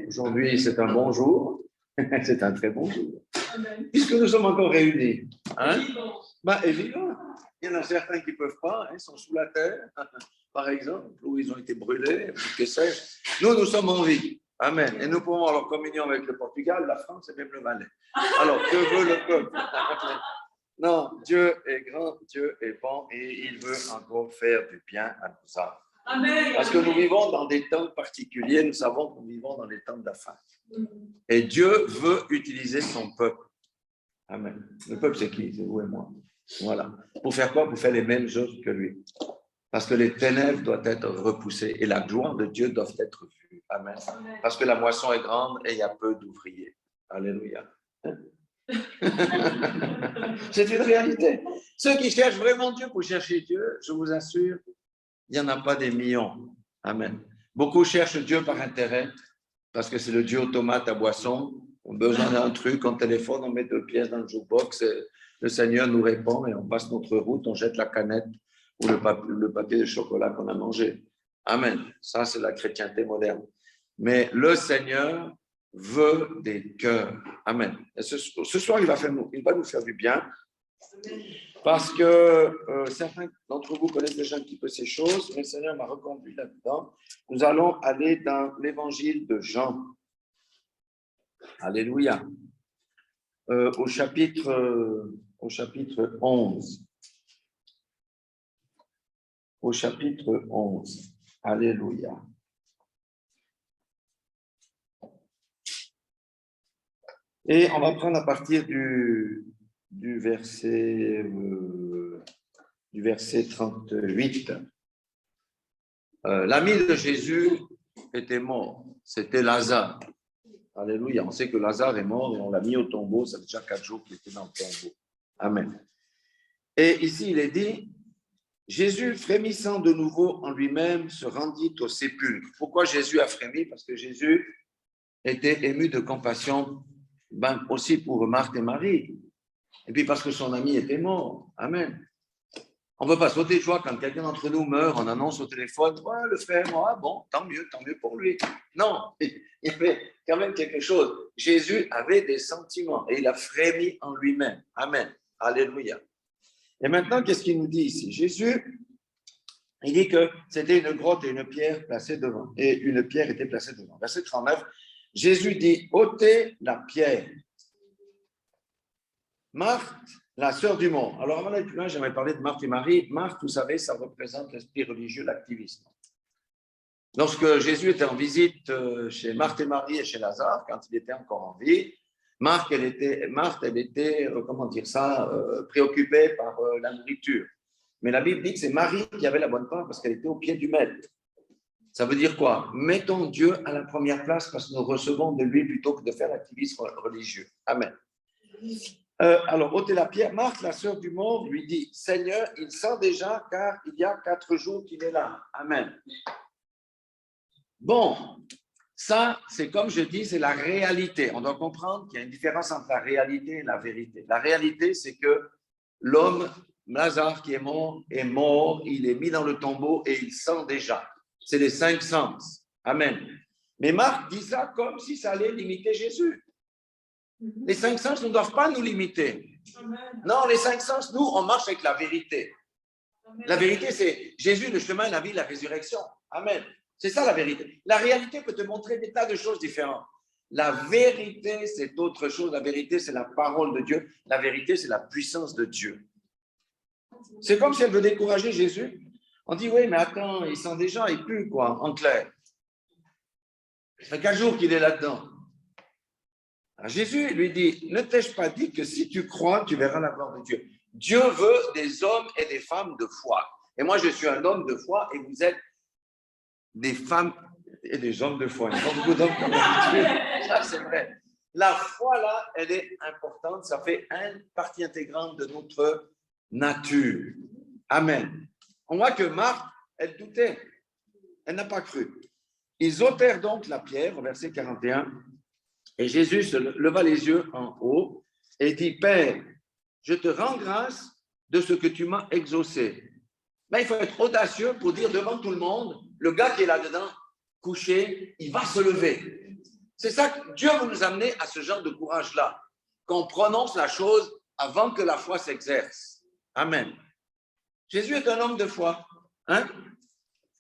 Aujourd'hui, c'est un bon jour. C'est un très bon jour. Puisque nous sommes encore réunis. Hein? Et vivants. Il y en a certains qui ne peuvent pas, ils sont sous la terre, par exemple, où ils ont été brûlés, que sais-je. Nous sommes en vie. Amen. Et nous pouvons avoir communion avec le Portugal, la France et même le Valais. Alors, que veut le peuple? Non, Dieu est grand, Dieu est bon et il veut encore faire du bien à nos âmes. Amen. Parce que nous vivons dans des temps particuliers, nous savons que nous vivons dans les temps de la fin. Et Dieu veut utiliser son peuple. Amen. Le peuple, c'est qui? C'est vous et moi. Voilà. Pour faire quoi? Pour faire les mêmes choses que lui. Parce que les ténèbres doivent être repoussées et la gloire de Dieu doit être vue. Amen. Parce que la moisson est grande et il y a peu d'ouvriers. Alléluia. C'est une réalité. Ceux qui cherchent vraiment Dieu pour chercher Dieu, je vous assure, il n'y en a pas des millions. Amen. Beaucoup cherchent Dieu par intérêt, parce que c'est le Dieu automate à boisson. On a besoin d'un truc, on téléphone, on met 2 pièces dans le jukebox, le Seigneur nous répond et on passe notre route, on jette la canette ou le papier de chocolat qu'on a mangé. Amen. Ça, c'est la chrétienté moderne. Mais le Seigneur veut des cœurs. Amen. Et ce soir, il va nous faire du bien. Parce que certains d'entre vous connaissent déjà un petit peu ces choses, mais le Seigneur m'a reconduit là-dedans. Nous allons aller dans l'évangile de Jean. Alléluia. Au chapitre 11. Au chapitre 11. Alléluia. Et on va prendre à partir du verset 38. L'ami de Jésus était mort. C'était Lazare. Alléluia. On sait que Lazare est mort et on l'a mis au tombeau. Ça fait déjà 4 jours qu'il était dans le tombeau. Amen. Et ici, il est dit, Jésus, frémissant de nouveau en lui-même, se rendit au sépulcre. Pourquoi Jésus a frémi? Parce que Jésus était ému de compassion, aussi pour Marthe et Marie. Et puis parce que son ami était mort. Amen. On ne peut pas sauter de joie quand quelqu'un d'entre nous meurt, on annonce au téléphone, ouais, le frère, bon, tant mieux pour lui. Non, il y avait quand même quelque chose. Jésus avait des sentiments et il a frémi en lui-même. Amen. Alléluia. Et maintenant, qu'est-ce qu'il nous dit ici? Jésus, il dit que c'était une grotte et une pierre placée devant. Et une pierre était placée devant. Verset 39, Jésus dit, ôtez la pierre. Marthe, la sœur du monde. Alors, avant d'aller plus loin, j'aimerais parler de Marthe et Marie. Marthe, vous savez, ça représente l'esprit religieux, l'activisme. Lorsque Jésus était en visite chez Marthe et Marie et chez Lazare, quand il était encore en vie, Marthe, elle était préoccupée par la nourriture. Mais la Bible dit que c'est Marie qui avait la bonne part parce qu'elle était au pied du maître. Ça veut dire quoi? Mettons Dieu à la première place parce que nous recevons de lui plutôt que de faire l'activisme religieux. Amen. Alors, ôtez la pierre. Marthe, la sœur du monde, lui dit, Seigneur, il sent déjà car il y a 4 jours qu'il est là. Amen. Bon, ça, c'est comme je dis, c'est la réalité. On doit comprendre qu'il y a une différence entre la réalité et la vérité. La réalité, c'est que l'homme, Lazare qui est mort, il est mis dans le tombeau et il sent déjà. C'est les 5 sens. Amen. Mais Marthe dit ça comme si ça allait limiter Jésus. Les 5 sens ne doivent pas nous limiter. Non, les 5 sens, nous, on marche avec la vérité. La vérité, c'est Jésus, le chemin, la vie, la résurrection. Amen. C'est ça la vérité. La réalité peut te montrer des tas de choses différentes. La vérité, c'est autre chose. La vérité, c'est la parole de Dieu. La vérité, c'est la puissance de Dieu. C'est comme si elle veut décourager Jésus. On dit, oui, mais attends, il sent déjà, il pue, quoi, en clair. Ça fait 4 jours qu'il est là-dedans. Alors Jésus lui dit, ne t'ai-je pas dit que si tu crois, tu verras la gloire de Dieu. Dieu veut des hommes et des femmes de foi. Et moi, je suis un homme de foi et vous êtes des femmes et des hommes de foi. Il y a pas beaucoup d'hommes comme d'habitude. Ça, c'est vrai. La foi, là, elle est importante. Ça fait une partie intégrante de notre nature. Amen. On voit que Marthe, elle doutait. Elle n'a pas cru. Ils ôtèrent donc la pierre, au verset 41, et Jésus se leva les yeux en haut et dit, Père, je te rends grâce de ce que tu m'as exaucé. Mais il faut être audacieux pour dire devant tout le monde, le gars qui est là-dedans, couché, il va se lever. C'est ça que Dieu veut nous amener à ce genre de courage-là, qu'on prononce la chose avant que la foi s'exerce. Amen. Jésus est un homme de foi. Hein?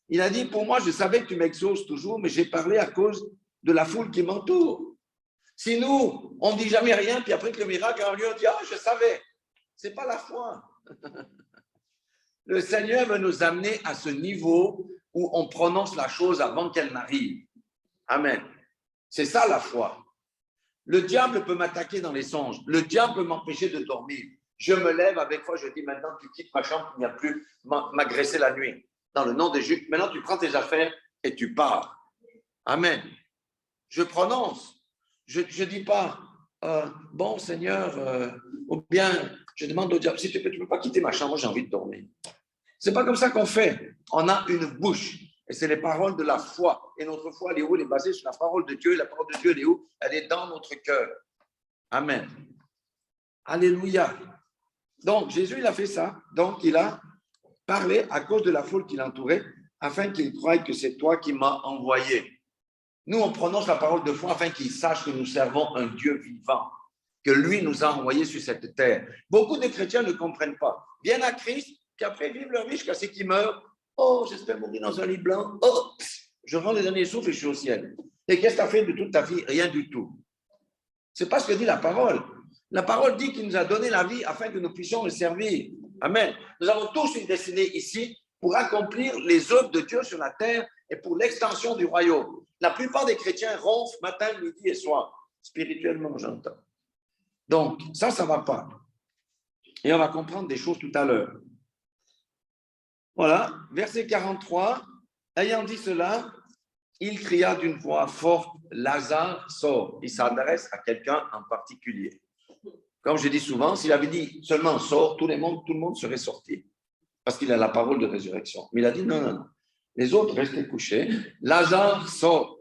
Il a dit, pour moi, je savais que tu m'exauces toujours, mais j'ai parlé à cause de la foule qui m'entoure. Si nous, on ne dit jamais rien, puis après que le miracle a lieu, on dit, ah, je savais. Ce n'est pas la foi. Le Seigneur veut nous amener à ce niveau où on prononce la chose avant qu'elle n'arrive. Amen. C'est ça la foi. Le diable peut m'attaquer dans les songes. Le diable peut m'empêcher de dormir. Je me lève avec foi, je dis maintenant tu quittes ma chambre, tu ne viens plus m'agresser la nuit. Dans le nom de Jésus, maintenant tu prends tes affaires et tu pars. Amen. Je prononce. Je ne dis pas, bon Seigneur, ou bien je demande au diable, si tu ne peux pas quitter ma chambre, j'ai envie de dormir. Ce n'est pas comme ça qu'on fait. On a une bouche. Et c'est les paroles de la foi. Et notre foi, elle est où? Elle est basée sur la parole de Dieu. Et la parole de Dieu, elle est où? Elle est dans notre cœur. Amen. Alléluia. Donc, Jésus, il a fait ça. Donc, il a parlé à cause de la foule qui l'entourait, afin qu'il croie que c'est toi qui m'as envoyé. Nous, on prononce la parole de foi afin qu'il sache que nous servons un Dieu vivant, que lui nous a envoyés sur cette terre. Beaucoup de chrétiens ne comprennent pas. Viennent à Christ, puis après vivent leur vie jusqu'à ce qu'ils meurent. Oh, j'espère mourir dans un lit blanc. Oh, je rends les derniers souffles et je suis au ciel. Et qu'est-ce que tu as fait de toute ta vie? Rien du tout. Ce n'est pas ce que dit la parole. La parole dit qu'il nous a donné la vie afin que nous puissions le servir. Amen. Nous avons tous une destinée ici pour accomplir les œuvres de Dieu sur la terre et pour l'extension du royaume. La plupart des chrétiens ronflent matin, midi et soir. Spirituellement, j'entends. Donc, ça ne va pas. Et on va comprendre des choses tout à l'heure. Voilà, verset 43. Ayant dit cela, il cria d'une voix forte, Lazare, sort. Il s'adresse à quelqu'un en particulier. Comme je dis souvent, s'il avait dit seulement sort, tout le monde serait sorti. Parce qu'il a la parole de résurrection. Mais il a dit non. Les autres restaient couchés. Lazare sort.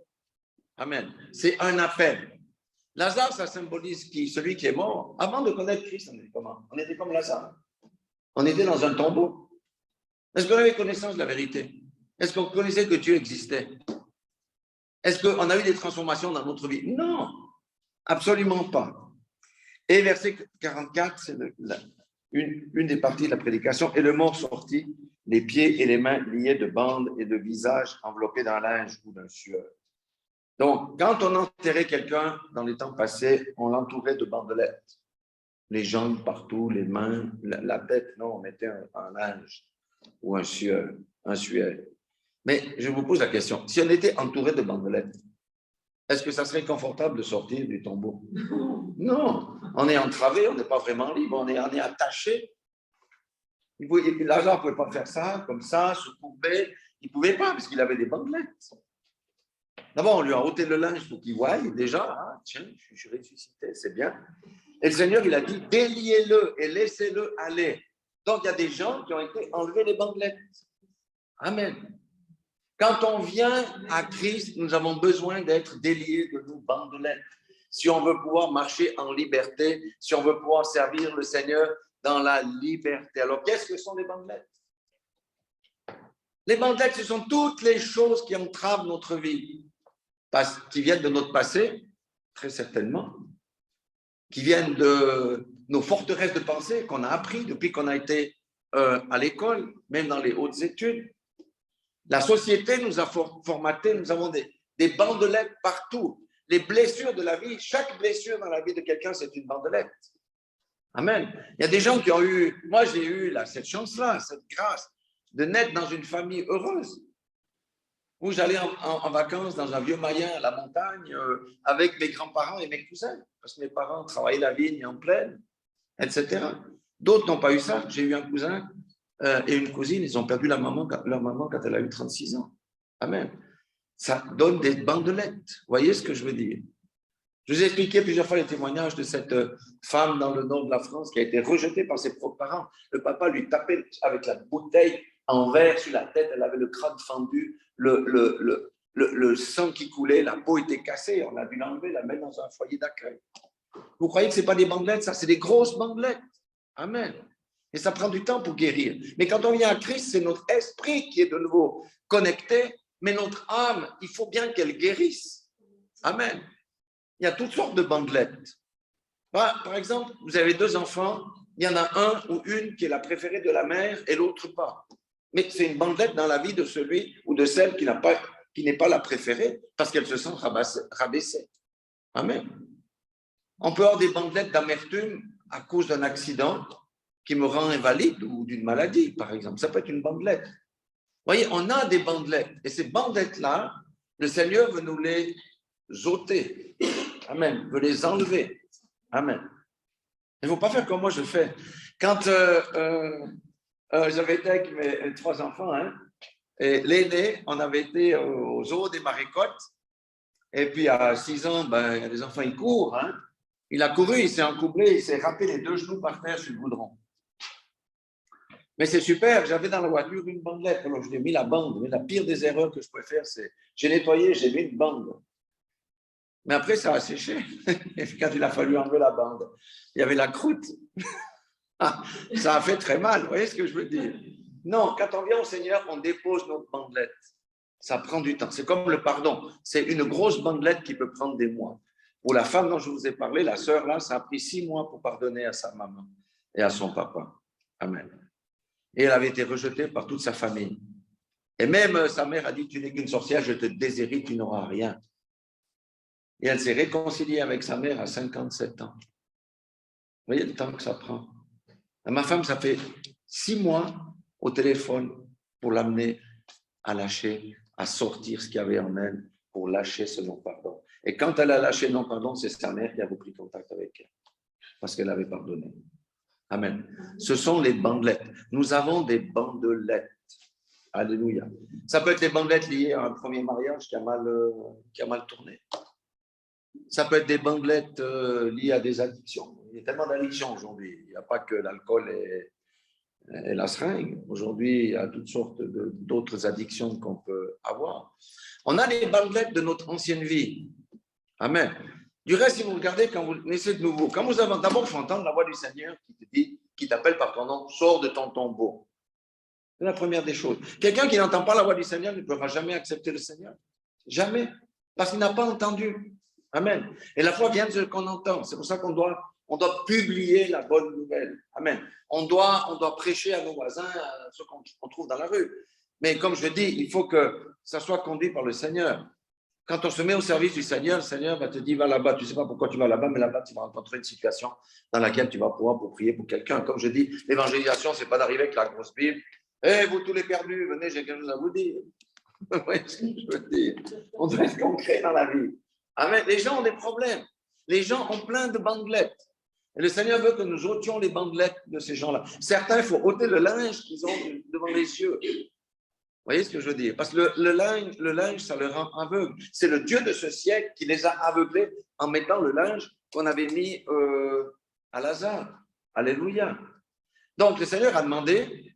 Amen. C'est un appel. Lazare, ça symbolise qui? Celui qui est mort. Avant de connaître Christ, on était comment? On était comme Lazare. On était dans un tombeau. Est-ce qu'on avait connaissance de la vérité? Est-ce qu'on connaissait que Dieu existait? Est-ce qu'on a eu des transformations dans notre vie? Non, absolument pas. Et verset 44, c'est une des parties de la prédication. Et le mort sortit, les pieds et les mains liés de bandes et de visage enveloppés d'un linge ou d'un sueur. Donc, quand on enterrait quelqu'un dans les temps passés, on l'entourait de bandelettes. Les jambes partout, les mains, la tête, non, on mettait un linge ou un sueur. Mais je vous pose la question, si on était entouré de bandelettes, est-ce que ça serait confortable de sortir du tombeau? Non, on est entravé, on n'est pas vraiment libre, on est attaché. Lazare ne pouvait pas faire ça, comme ça, se courber. Il ne pouvait pas, parce qu'il avait des bandelettes. D'abord, on lui a ôté le linge pour qu'il voie déjà. Ah, tiens, je suis ressuscité, c'est bien. Et le Seigneur, il a dit, déliez-le et laissez-le aller. Donc, il y a des gens qui ont été enlevés des bandelettes. Amen. Quand on vient à Christ, nous avons besoin d'être déliés de nos bandelettes. Si on veut pouvoir marcher en liberté, si on veut pouvoir servir le Seigneur dans la liberté. Alors, qu'est-ce que sont les bandelettes? Les bandelettes, ce sont toutes les choses qui entravent notre vie, qui viennent de notre passé, très certainement, qui viennent de nos forteresses de pensée qu'on a appris depuis qu'on a été à l'école, même dans les hautes études. La société nous a formatés, nous avons des bandelettes partout. Les blessures de la vie, chaque blessure dans la vie de quelqu'un, c'est une bandelette. Amen. Il y a des gens qui ont eu, moi j'ai eu cette chance-là, cette grâce de naître dans une famille heureuse, où j'allais en vacances dans un vieux Mayen à la montagne avec mes grands-parents et mes cousins, parce que mes parents travaillaient la vigne en plaine, etc. D'autres n'ont pas eu ça. J'ai eu un cousin et une cousine, ils ont perdu leur maman quand elle a eu 36 ans. Amen. Ça donne des bandelettes. Vous voyez ce que je veux dire? Je vous ai expliqué plusieurs fois les témoignages de cette femme dans le nord de la France qui a été rejetée par ses propres parents. Le papa lui tapait avec la bouteille en verre sur la tête, elle avait le crâne fendu, le sang qui coulait, la peau était cassée, on a dû l'enlever, la mettre dans un foyer d'accueil. Vous croyez que ce n'est pas des bandelettes, ça, c'est des grosses bandelettes. Amen. Et ça prend du temps pour guérir. Mais quand on vient à Christ, c'est notre esprit qui est de nouveau connecté, mais notre âme, il faut bien qu'elle guérisse. Amen. Il y a toutes sortes de bandelettes. Par exemple, vous avez 2 enfants, il y en a un ou une qui est la préférée de la mère et l'autre pas. Mais c'est une bandelette dans la vie de celui ou de celle qui n'est pas la préférée parce qu'elle se sent rabaissée. Amen. On peut avoir des bandelettes d'amertume à cause d'un accident qui me rend invalide ou d'une maladie, par exemple. Ça peut être une bandelette. Vous voyez, on a des bandelettes. Et ces bandelettes-là, le Seigneur veut nous les ôter. Amen. Veut les enlever. Amen. Il ne faut pas faire comme moi je fais. Quand j'avais été avec mes 3 enfants, hein, et l'aîné, on avait été au zoo des Marécottes. Et puis à 6 ans, ben, les enfants, ils courent. Hein. Il a couru, il s'est encoublé, il s'est râpé les 2 genoux par terre sur le goudron. Mais c'est super, j'avais dans la voiture une bandelette, alors je lui ai mis la bande. Mais la pire des erreurs que je pouvais faire, c'est j'ai nettoyé, j'ai mis une bande. Mais après, ça a séché. Et puis quand il a fallu enlever la bande, il y avait la croûte. Ça a fait très mal, vous voyez ce que je veux dire? Non, quand on vient au Seigneur, on dépose notre bandelette. Ça prend du temps. C'est comme le pardon. C'est une grosse bandelette qui peut prendre des mois. Pour la femme dont je vous ai parlé, la sœur, là, ça a pris 6 mois pour pardonner à sa maman et à son papa. Amen. Et elle avait été rejetée par toute sa famille. Et même sa mère a dit, tu n'es qu'une sorcière, je te déshérite, tu n'auras rien. Et elle s'est réconciliée avec sa mère à 57 ans. Vous voyez le temps que ça prend. Et ma femme, ça fait 6 mois au téléphone pour l'amener à lâcher, à sortir ce qu'il y avait en elle, pour lâcher ce non-pardon. Et quand elle a lâché le non-pardon, c'est sa mère qui a repris contact avec elle, parce qu'elle avait pardonné. Amen. Ce sont les bandelettes. Nous avons des bandelettes. Alléluia. Ça peut être des bandelettes liées à un premier mariage qui a mal tourné. Ça peut être des bandelettes liées à des addictions. Il y a tellement d'addictions aujourd'hui. Il n'y a pas que l'alcool et la seringue. Aujourd'hui, il y a toutes sortes d'autres addictions qu'on peut avoir. On a les bandelettes de notre ancienne vie. Amen. Du reste, si vous regardez, quand vous naissez de nouveau, quand vous avez d'abord, il faut entendre la voix du Seigneur qui te dit, qui t'appelle par ton nom, sors de ton tombeau. C'est la première des choses. Quelqu'un qui n'entend pas la voix du Seigneur ne pourra jamais accepter le Seigneur. Jamais. Parce qu'il n'a pas entendu. Amen. Et la foi vient de ce qu'on entend. C'est pour ça qu'on doit publier la bonne nouvelle. Amen. On doit prêcher à nos voisins, à ceux qu'on trouve dans la rue. Mais comme je dis, il faut que ça soit conduit par le Seigneur. Quand on se met au service du Seigneur, le Seigneur va te dire, va là-bas. Tu ne sais pas pourquoi tu vas là-bas, mais là-bas, tu vas rencontrer une situation dans laquelle tu vas pouvoir pour prier pour quelqu'un. Comme je dis, l'évangélisation, ce n'est pas d'arriver avec la grosse Bible. Vous tous les perdus, venez, j'ai quelque chose à vous dire. Vous voyez ce que je veux dire? On doit être concret dans la vie. Amen. Les gens ont des problèmes. Les gens ont plein de bandelettes. Et le Seigneur veut que nous ôtions les bandelettes de ces gens-là. Certains, il faut ôter le linge qu'ils ont devant les yeux. Vous voyez ce que je veux dire? Parce que le linge, ça le rend aveugle. C'est le Dieu de ce siècle qui les a aveuglés en mettant le linge qu'on avait mis à Lazare. Alléluia. Donc, le Seigneur a demandé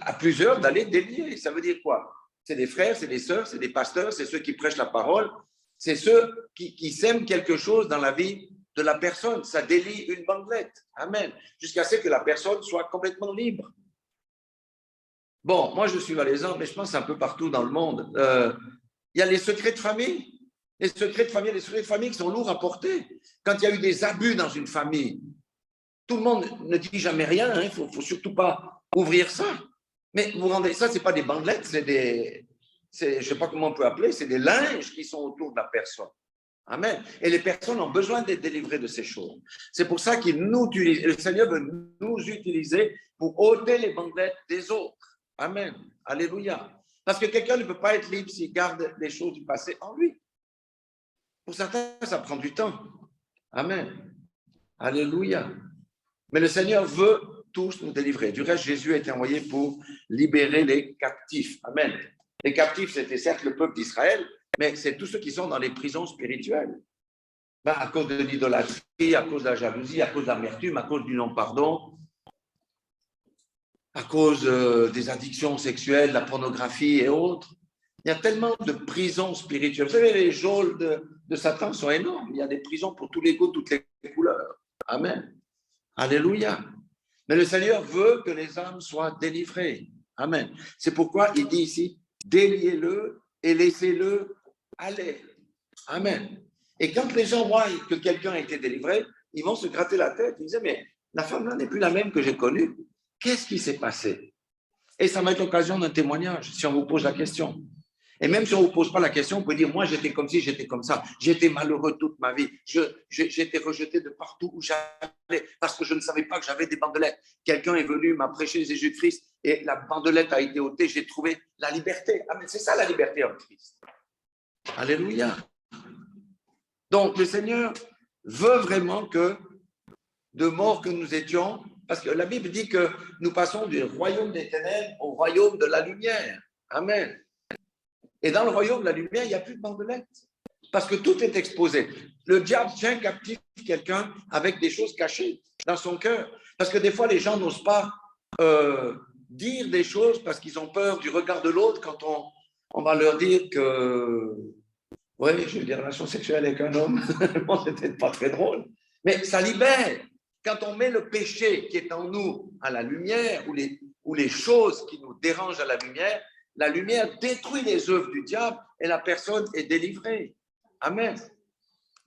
à plusieurs d'aller délier. Ça veut dire quoi? C'est des frères, c'est des sœurs, c'est des pasteurs, c'est ceux qui prêchent la parole, c'est ceux qui sèment quelque chose dans la vie de la personne. Ça délie une bandelette. Amen. Jusqu'à ce que la personne soit complètement libre. Bon, moi je suis valaisan, mais je pense un peu partout dans le monde. Il y a les secrets de famille. Les secrets de famille qui sont lourds à porter. Quand il y a eu des abus dans une famille, tout le monde ne dit jamais rien. Il ne faut surtout pas ouvrir ça. Mais vous rendez ça, ce n'est pas des bandelettes, je ne sais pas comment on peut appeler, c'est des linges qui sont autour de la personne. Amen. Et les personnes ont besoin d'être délivrées de ces choses. C'est pour ça qu'il nous utilise, le Seigneur veut nous utiliser pour ôter les bandelettes des autres. Amen. Alléluia. Parce que quelqu'un ne peut pas être libre s'il garde les choses du passé en lui. Pour certains, ça prend du temps. Amen. Alléluia. Mais le Seigneur veut tous nous délivrer. Du reste, Jésus a été envoyé pour libérer les captifs. Amen. Les captifs, c'était certes le peuple d'Israël, mais c'est tous ceux qui sont dans les prisons spirituelles. À cause de l'idolâtrie, à cause de la jalousie, à cause de l'amertume, à cause du non-pardon, à cause des addictions sexuelles, la pornographie et autres. Il y a tellement de prisons spirituelles. Vous savez, les geôles de Satan sont énormes. Il y a des prisons pour tous les goûts, toutes les couleurs. Amen. Alléluia. Mais le Seigneur veut que les âmes soient délivrées. Amen. C'est pourquoi il dit ici, déliez-le et laissez-le aller. Amen. Et quand les gens voient que quelqu'un a été délivré, ils vont se gratter la tête. Ils disent, mais la femme-là n'est plus la même que j'ai connue. Qu'est-ce qui s'est passé? Et ça va être l'occasion d'un témoignage, si on vous pose la question. Et même si on ne vous pose pas la question, vous pouvez dire, moi j'étais comme ci, j'étais comme ça, j'étais malheureux toute ma vie, j'étais rejeté de partout où j'allais parce que je ne savais pas que j'avais des bandelettes. Quelqu'un est venu, m'a prêché Jésus-Christ et la bandelette a été ôtée, j'ai trouvé la liberté. Ah, mais c'est ça la liberté en Christ. Alléluia. Donc le Seigneur veut vraiment que de mort que nous étions, parce que la Bible dit que nous passons du royaume des ténèbres au royaume de la lumière. Amen. Et dans le royaume de la lumière, il n'y a plus de bandelettes. Parce que tout est exposé. Le diable tient captif quelqu'un avec des choses cachées dans son cœur. Parce que des fois, les gens n'osent pas dire des choses parce qu'ils ont peur du regard de l'autre quand on va leur dire que, oui, j'ai eu des relations sexuelles avec un homme. Bon, c'était pas très drôle. Mais ça libère. Quand on met le péché qui est en nous à la lumière ou les choses qui nous dérangent à la lumière détruit les œuvres du diable et la personne est délivrée. Amen.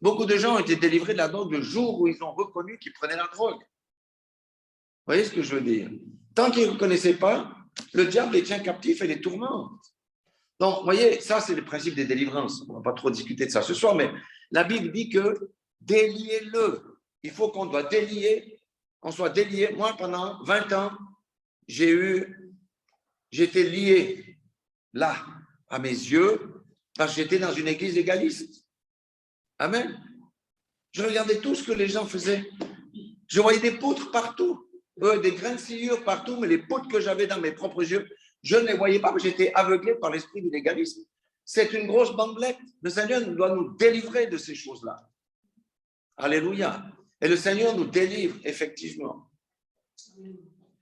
Beaucoup de gens ont été délivrés de la drogue le jour où ils ont reconnu qu'ils prenaient la drogue. Vous voyez ce que je veux dire? Tant qu'ils ne reconnaissaient pas, le diable les tient captifs et les tourmente. Donc, vous voyez, ça, c'est le principe des délivrances. On ne va pas trop discuter de ça ce soir, mais la Bible dit que déliez-le. Il faut qu'on doit délier, on soit délié. Moi, pendant 20 ans, j'étais lié là, à mes yeux, parce que j'étais dans une église légaliste. Amen. Je regardais tout ce que les gens faisaient. Je voyais des poutres partout, des grains de sciure partout, mais les poutres que j'avais dans mes propres yeux, je ne les voyais pas, parce que j'étais aveuglé par l'esprit du légalisme. C'est une grosse bandelette. Le Seigneur doit nous délivrer de ces choses-là. Alléluia. Et le Seigneur nous délivre, effectivement.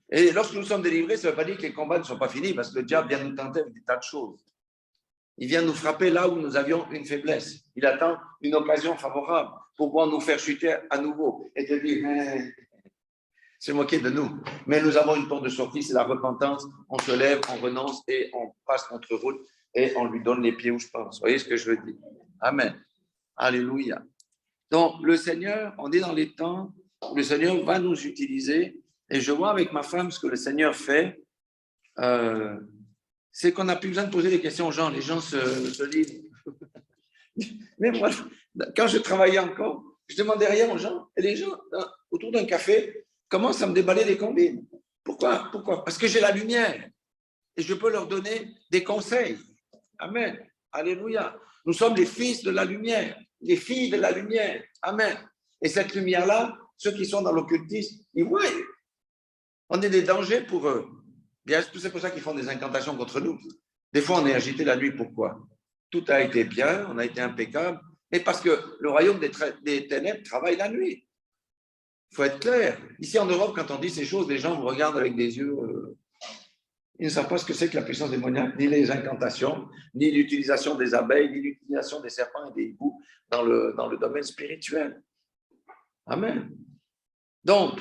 Et lorsque nous sommes délivrés, ça ne veut pas dire que les combats ne sont pas finis, parce que le diable vient nous tenter avec des tas de choses. Il vient nous frapper là où nous avions une faiblesse. Il attend une occasion favorable pour pouvoir nous faire chuter à nouveau et te dire, se moquer de nous. Mais nous avons une porte de sortie, c'est la repentance. On se lève, on renonce et on passe notre route et on lui donne les pieds où je pense. Vous voyez ce que je veux dire? Amen. Alléluia. Donc, le Seigneur, on est dans les temps où le Seigneur va nous utiliser. Et je vois avec ma femme ce que le Seigneur fait. C'est qu'on n'a plus besoin de poser des questions aux gens. Les gens se livrent. Mais moi, quand je travaillais encore, je demandais rien aux gens. Et les gens, autour d'un café, commencent à me déballer des combines. Pourquoi? Parce que j'ai la lumière. Et je peux leur donner des conseils. Amen. Alléluia. Nous sommes les fils de la lumière, les filles de la lumière. Amen. Et cette lumière-là, ceux qui sont dans l'occultisme, ils voient. On est des dangers pour eux. Bien, c'est pour ça qu'ils font des incantations contre nous. Des fois, on est agité la nuit. Pourquoi? Tout a été bien, on a été impeccable. Mais parce que le royaume des ténèbres travaille la nuit. Il faut être clair. Ici en Europe, quand on dit ces choses, les gens me regardent avec des yeux. Ils ne savent pas ce que c'est que la puissance démoniaque, ni les incantations, ni l'utilisation des abeilles, ni l'utilisation des serpents et des hiboux dans le domaine spirituel. Amen. Donc,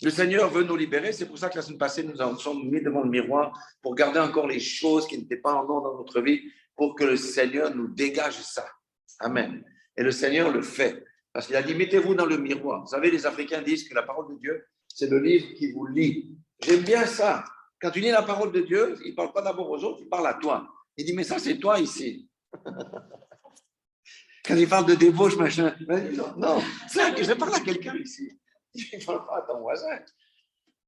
le Seigneur veut nous libérer. C'est pour ça que la semaine passée, nous en sommes mis devant le miroir pour garder encore les choses qui n'étaient pas en ordre dans notre vie, pour que le Seigneur nous dégage ça. Amen. Et le Seigneur le fait. Parce qu'il a dit, mettez-vous dans le miroir. Vous savez, les Africains disent que la parole de Dieu, c'est le livre qui vous lit. J'aime bien ça. Quand tu lis la parole de Dieu, il ne parle pas d'abord aux autres, il parle à toi. Il dit, mais ça, c'est toi ici. Quand il parle de débauche, machin, non, je parle à quelqu'un ici. Je ne parle pas à ton voisin.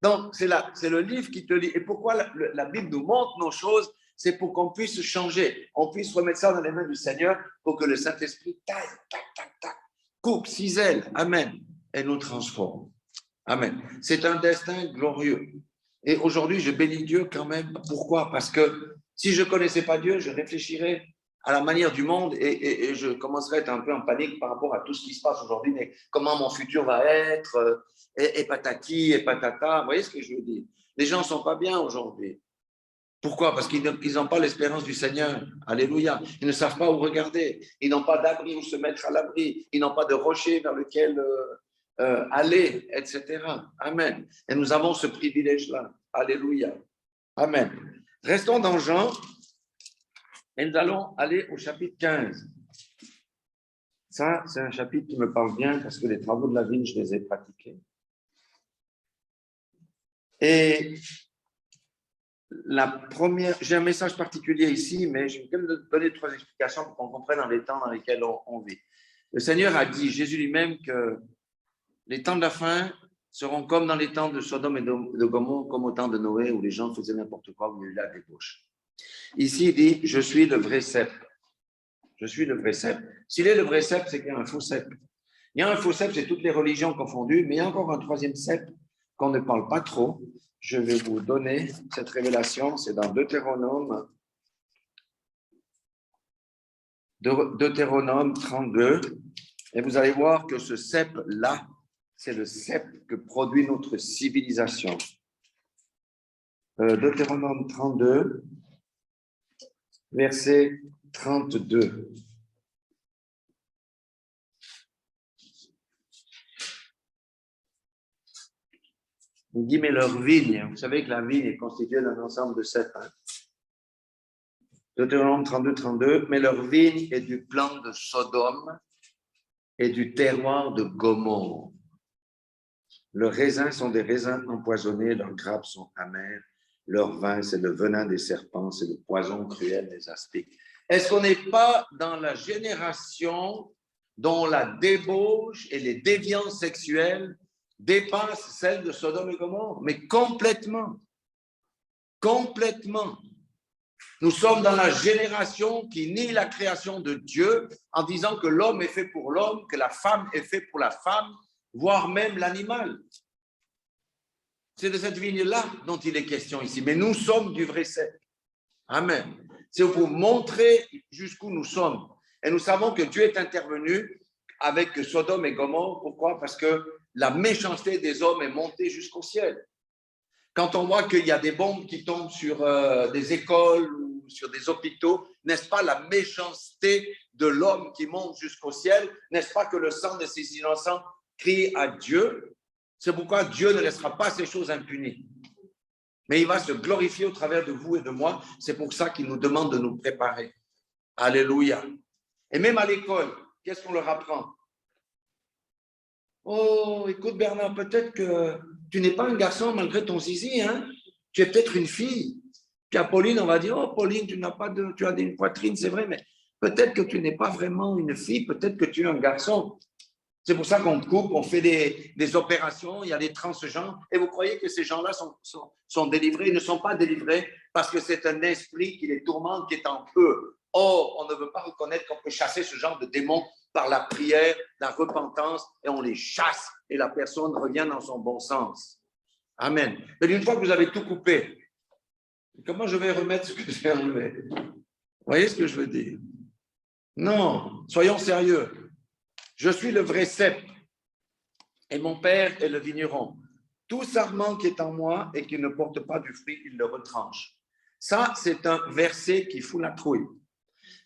Donc, c'est le livre qui te lit. Et pourquoi la Bible nous montre nos choses? C'est pour qu'on puisse changer. On puisse remettre ça dans les mains du Seigneur pour que le Saint-Esprit tac, tac, tac, tac, coupe, cisèle, amen, et nous transforme. Amen. C'est un destin glorieux. Et aujourd'hui, je bénis Dieu quand même. Pourquoi? Parce que si je ne connaissais pas Dieu, je réfléchirais à la manière du monde et je commencerais à être un peu en panique par rapport à tout ce qui se passe aujourd'hui. Mais comment mon futur va être? Et patati, et patata. Vous voyez ce que je veux dire? Les gens ne sont pas bien aujourd'hui. Pourquoi? Parce qu'ils n'ont pas l'espérance du Seigneur. Alléluia. Ils ne savent pas où regarder. Ils n'ont pas d'abri où se mettre à l'abri. Ils n'ont pas de rocher vers lequel aller, etc. Amen. Et nous avons ce privilège-là. Alléluia. Amen. Restons dans Jean et nous allons aller au chapitre 15. Ça, c'est un chapitre qui me parle bien parce que les travaux de la vigne, je les ai pratiqués. Et la première, j'ai un message particulier ici, mais je vais quand même donner 3 explications pour qu'on comprenne dans les temps dans lesquels on vit. Le Seigneur a dit, Jésus lui-même, que les temps de la fin seront comme dans les temps de Sodome et de Gomorrhe, comme au temps de Noé, où les gens faisaient n'importe quoi, où il y a eu la débauche. Ici, il dit, je suis le vrai cep. Je suis le vrai cep. S'il est le vrai cep, c'est qu'il y a un faux cep. Il y a un faux cep, c'est toutes les religions confondues, mais il y a encore un troisième cep qu'on ne parle pas trop. Je vais vous donner cette révélation, c'est dans Deutéronome 32, et vous allez voir que ce cep-là, c'est le cep que produit notre civilisation. Deutéronome 32, verset 32. Il dit, mais leur vigne, vous savez que la vigne est constituée d'un ensemble de cep. Deutéronome 32, 32, mais leur vigne est du plan de Sodome et du terroir de Gomorrhe. Leurs raisins sont des raisins empoisonnés, leurs grappes sont amères, leur vin, c'est le venin des serpents, c'est le poison cruel des aspics. Est-ce qu'on n'est pas dans la génération dont la débauche et les déviances sexuelles dépassent celles de Sodome et Gomorrhe? Mais complètement. Complètement. Nous sommes dans la génération qui nie la création de Dieu en disant que l'homme est fait pour l'homme, que la femme est faite pour la femme, voire même l'animal. C'est de cette vigne-là dont il est question ici. Mais nous sommes du vrai cep. Amen. C'est pour montrer jusqu'où nous sommes. Et nous savons que Dieu est intervenu avec Sodome et Gomorrhe. Pourquoi? Parce que la méchanceté des hommes est montée jusqu'au ciel. Quand on voit qu'il y a des bombes qui tombent sur des écoles ou sur des hôpitaux, n'est-ce pas la méchanceté de l'homme qui monte jusqu'au ciel? N'est-ce pas que le sang de ces innocents crie à Dieu? C'est pourquoi Dieu ne laissera pas ces choses impunies. Mais il va se glorifier au travers de vous et de moi. C'est pour ça qu'il nous demande de nous préparer. Alléluia. Et même à l'école, qu'est-ce qu'on leur apprend? Oh, écoute Bernard, peut-être que tu n'es pas un garçon malgré ton zizi, hein? Tu es peut-être une fille. Puis à Pauline, on va dire, oh Pauline, tu as une poitrine, c'est vrai, mais peut-être que tu n'es pas vraiment une fille, peut-être que tu es un garçon. C'est pour ça qu'on te coupe, on fait des opérations, il y a des transgenres, et vous croyez que ces gens-là sont délivrés? Ils ne sont pas délivrés parce que c'est un esprit qui les tourmente, qui est en eux. Or, on ne veut pas reconnaître qu'on peut chasser ce genre de démons par la prière, la repentance, et on les chasse, et la personne revient dans son bon sens. Amen. Mais une fois que vous avez tout coupé, comment je vais remettre ce que j'ai enlevé? Vous voyez ce que je veux dire? Non, soyons sérieux. Je suis le vrai cep et mon père est le vigneron. Tout sarment qui est en moi et qui ne porte pas du fruit, il le retranche. Ça, c'est un verset qui fout la trouille.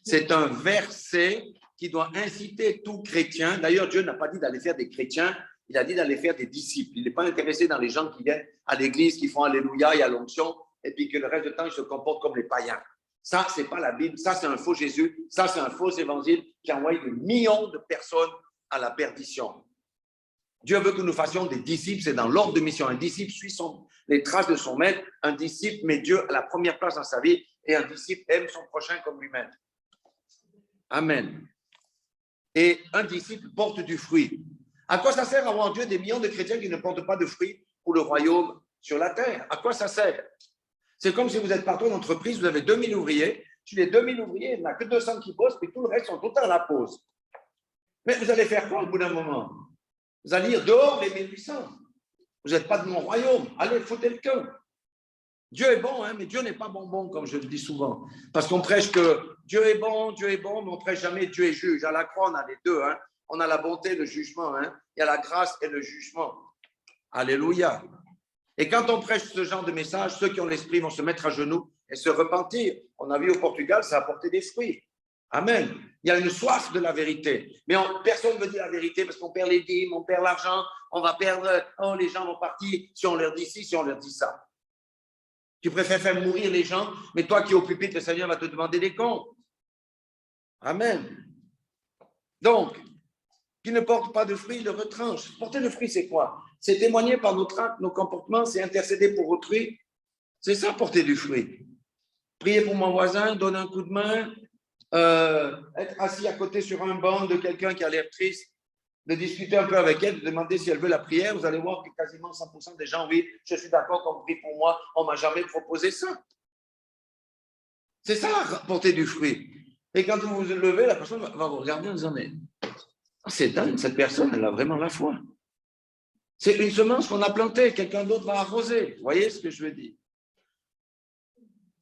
C'est un verset qui doit inciter tout chrétien. D'ailleurs, Dieu n'a pas dit d'aller faire des chrétiens, il a dit d'aller faire des disciples. Il n'est pas intéressé dans les gens qui viennent à l'église, qui font Alléluia, il y a l'onction, et puis que le reste du temps, ils se comportent comme les païens. Ça, ce n'est pas la Bible, ça, c'est un faux Jésus, ça, c'est un faux évangile qui a envoyé des millions de personnes à la perdition. Dieu veut que nous fassions des disciples, c'est dans l'ordre de mission. Un disciple suit les traces de son maître, un disciple met Dieu à la première place dans sa vie et un disciple aime son prochain comme lui-même. Amen. Et un disciple porte du fruit. À quoi ça sert avoir en Dieu des millions de chrétiens qui ne portent pas de fruits pour le royaume sur la terre? À quoi ça sert? C'est comme si vous êtes patron d'entreprise, vous avez 2000 ouvriers. Sur les 2000 ouvriers, il n'y en a que 200 qui bossent, puis tout le reste sont tout le temps à la pause. Mais vous allez faire quoi au bout d'un moment? Vous allez dire dehors les 1800. Vous n'êtes pas de mon royaume. Allez, foutez le camp. Dieu est bon, hein, mais Dieu n'est pas bonbon, comme je le dis souvent. Parce qu'on prêche que Dieu est bon, mais on ne prêche jamais Dieu est juge. À la croix, on a les deux. Hein. On a la bonté et le jugement. Hein. Il y a la grâce et le jugement. Alléluia. Et quand on prêche ce genre de message, ceux qui ont l'esprit vont se mettre à genoux et se repentir. On a vu au Portugal, ça a porté des fruits. Amen. Il y a une soif de la vérité. Mais personne ne veut dire la vérité parce qu'on perd les dîmes, on perd l'argent, on va perdre, les gens vont partir si on leur dit ci, si on leur dit ça. Tu préfères faire mourir les gens, mais toi qui es au pupitre, le Seigneur va te demander des comptes. Amen. Donc, qui ne portent pas de fruits, il le retranche. Porter le fruit, c'est quoi? C'est témoigner par notre acte, nos comportements, c'est intercéder pour autrui. C'est ça, porter du fruit. Prier pour mon voisin, donner un coup de main, être assis à côté sur un banc de quelqu'un qui a l'air triste, de discuter un peu avec elle, de demander si elle veut la prière. Vous allez voir que quasiment 100% des gens, oui, je suis d'accord qu'on prie pour moi, on ne m'a jamais proposé ça. C'est ça, porter du fruit. Et quand vous vous levez, la personne va vous regarder en disant, mais c'est dingue, cette personne, elle a vraiment la foi. C'est une semence qu'on a plantée, quelqu'un d'autre va arroser. Vous voyez ce que je veux dire?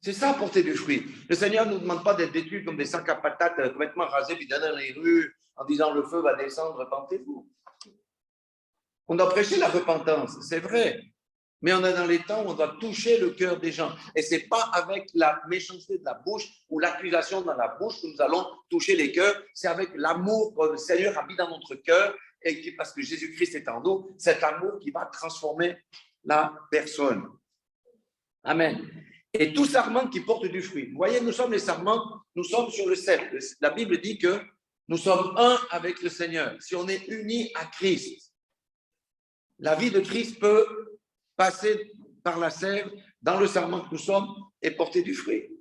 C'est ça, porter du fruit. Le Seigneur ne nous demande pas d'être vêtus comme des sacs à patates complètement rasés, puis d'aller dans les rues en disant le feu va descendre, repentez-vous. On doit prêcher la repentance, c'est vrai. Mais on est dans les temps où on doit toucher le cœur des gens. Et ce n'est pas avec la méchanceté de la bouche ou l'accusation dans la bouche que nous allons toucher les cœurs. C'est avec l'amour que le Seigneur habite dans notre cœur et qui, parce que Jésus-Christ est en nous, cet amour qui va transformer la personne. Amen. Et tout sarment qui porte du fruit. Vous voyez, nous sommes les sarments, nous sommes sur le cep. La Bible dit que nous sommes un avec le Seigneur. Si on est unis à Christ, la vie de Christ peut passer par la sève dans le sarment que nous sommes et porter du fruit.